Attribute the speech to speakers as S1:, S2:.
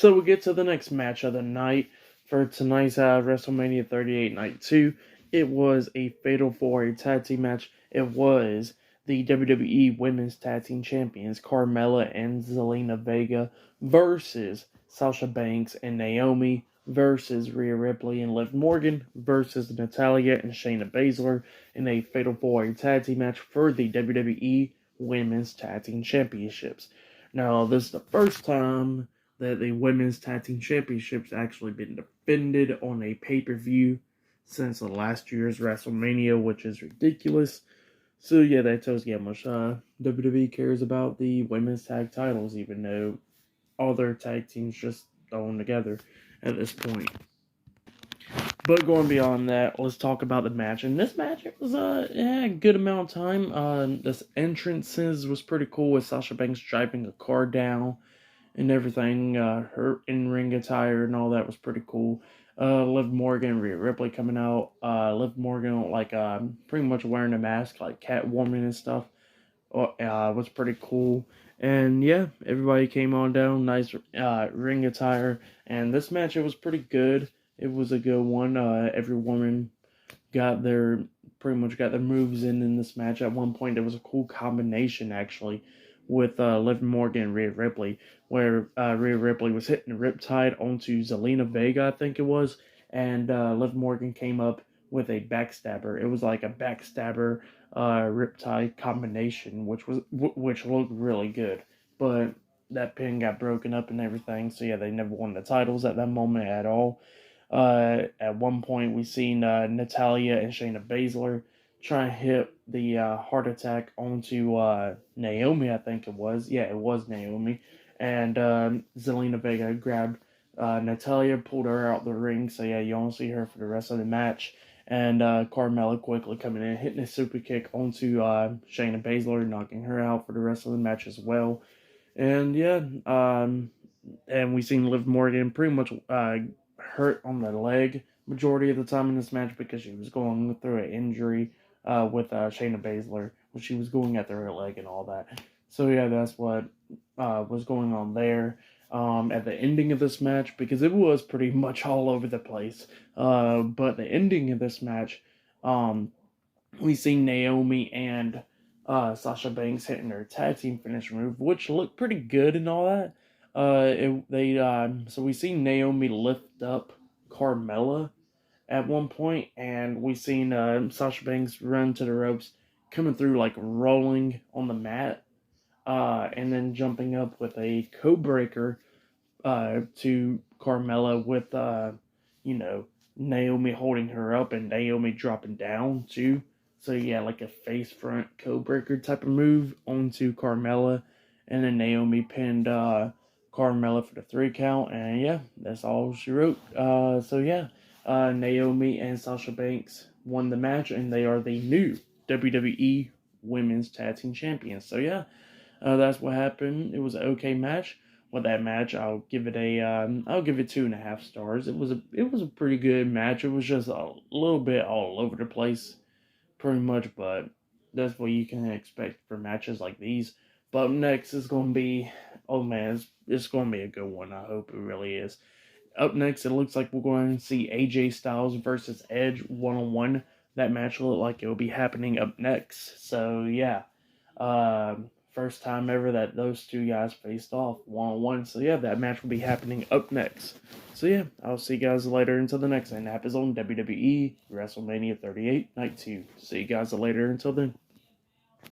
S1: So we get to the next match of the night for tonight's WrestleMania 38 Night 2. It was a Fatal 4-Way Tag Team match. It was the WWE Women's Tag Team Champions Carmella and Zelina Vega versus Sasha Banks and Naomi versus Rhea Ripley and Liv Morgan versus Natalya and Shayna Baszler in a Fatal 4-Way Tag Team match for the WWE Women's Tag Team Championships. Now, this is the first time that the Women's Tag Team Championships actually been defended on a pay-per-view since last year's WrestleMania, which is ridiculous. So yeah, that tells you how much WWE cares about the women's tag titles, even though all their tag teams just thrown together at this point. But going beyond that, let's talk about the match. And this match, it was a good amount of time. This entrances was pretty cool with Sasha Banks driving a car down and everything. Her in-ring attire and all that was pretty cool. Liv Morgan, Rhea Ripley coming out. Liv Morgan, like, pretty much wearing a mask, like Catwoman and stuff. Was pretty cool. And yeah, everybody came on down. Nice ring attire. And this match, it was pretty good. It was a good one. Every woman pretty much got their moves in this match. At one point, there was a cool combination, actually, with Liv Morgan and Rhea Ripley, where Rhea Ripley was hitting the Riptide onto Zelina Vega, I think it was, and Liv Morgan came up with a backstabber. It was like a backstabber Riptide combination, which looked really good, but that pin got broken up and everything, so yeah, they never won the titles at that moment at all. At one point, we seen Natalya and Shayna Baszler try and hit the heart attack onto Naomi, I think it was. Yeah, it was Naomi. And Zelina Vega grabbed Natalya, pulled her out the ring. So yeah, you don't see her for the rest of the match. And Carmella quickly coming in, hitting a super kick onto Shayna Baszler, knocking her out for the rest of the match as well. And yeah, and we seen Liv Morgan pretty much hurt on the leg majority of the time in this match because she was going through an injury with Shayna Baszler when she was going after her leg and all that. So yeah, that's what was going on there at the ending of this match, because it was pretty much all over the place. But the ending of this match, we see Naomi and Sasha Banks hitting their tag team finish move, which looked pretty good and all that. So we see Naomi lift up Carmella at one point, and we seen Sasha Banks run to the ropes, coming through like rolling on the mat, and then jumping up with a co-breaker to Carmella with Naomi holding her up and Naomi dropping down too. So yeah, like a face front co-breaker type of move onto Carmella, and then Naomi pinned Carmella for the 3 count, and yeah, that's all she wrote. So yeah, Naomi and Sasha Banks won the match, and they are the new WWE Women's Tag Team Champions. So yeah, that's what happened. It was an okay match. With that match, I'll give it 2.5 stars. It was a pretty good match. It was just a little bit all over the place, pretty much, but that's what you can expect for matches like these. But up next is going to be, oh man, it's going to be a good one. I hope it really is. Up next, it looks like we're going to see AJ Styles versus Edge one-on-one. That match will look like it will be happening up next. So yeah, first time ever that those two guys faced off one-on-one. So yeah, that match will be happening up next. So yeah, I'll see you guys later until the next one. That is on WWE WrestleMania 38 Night 2. See you guys later until then.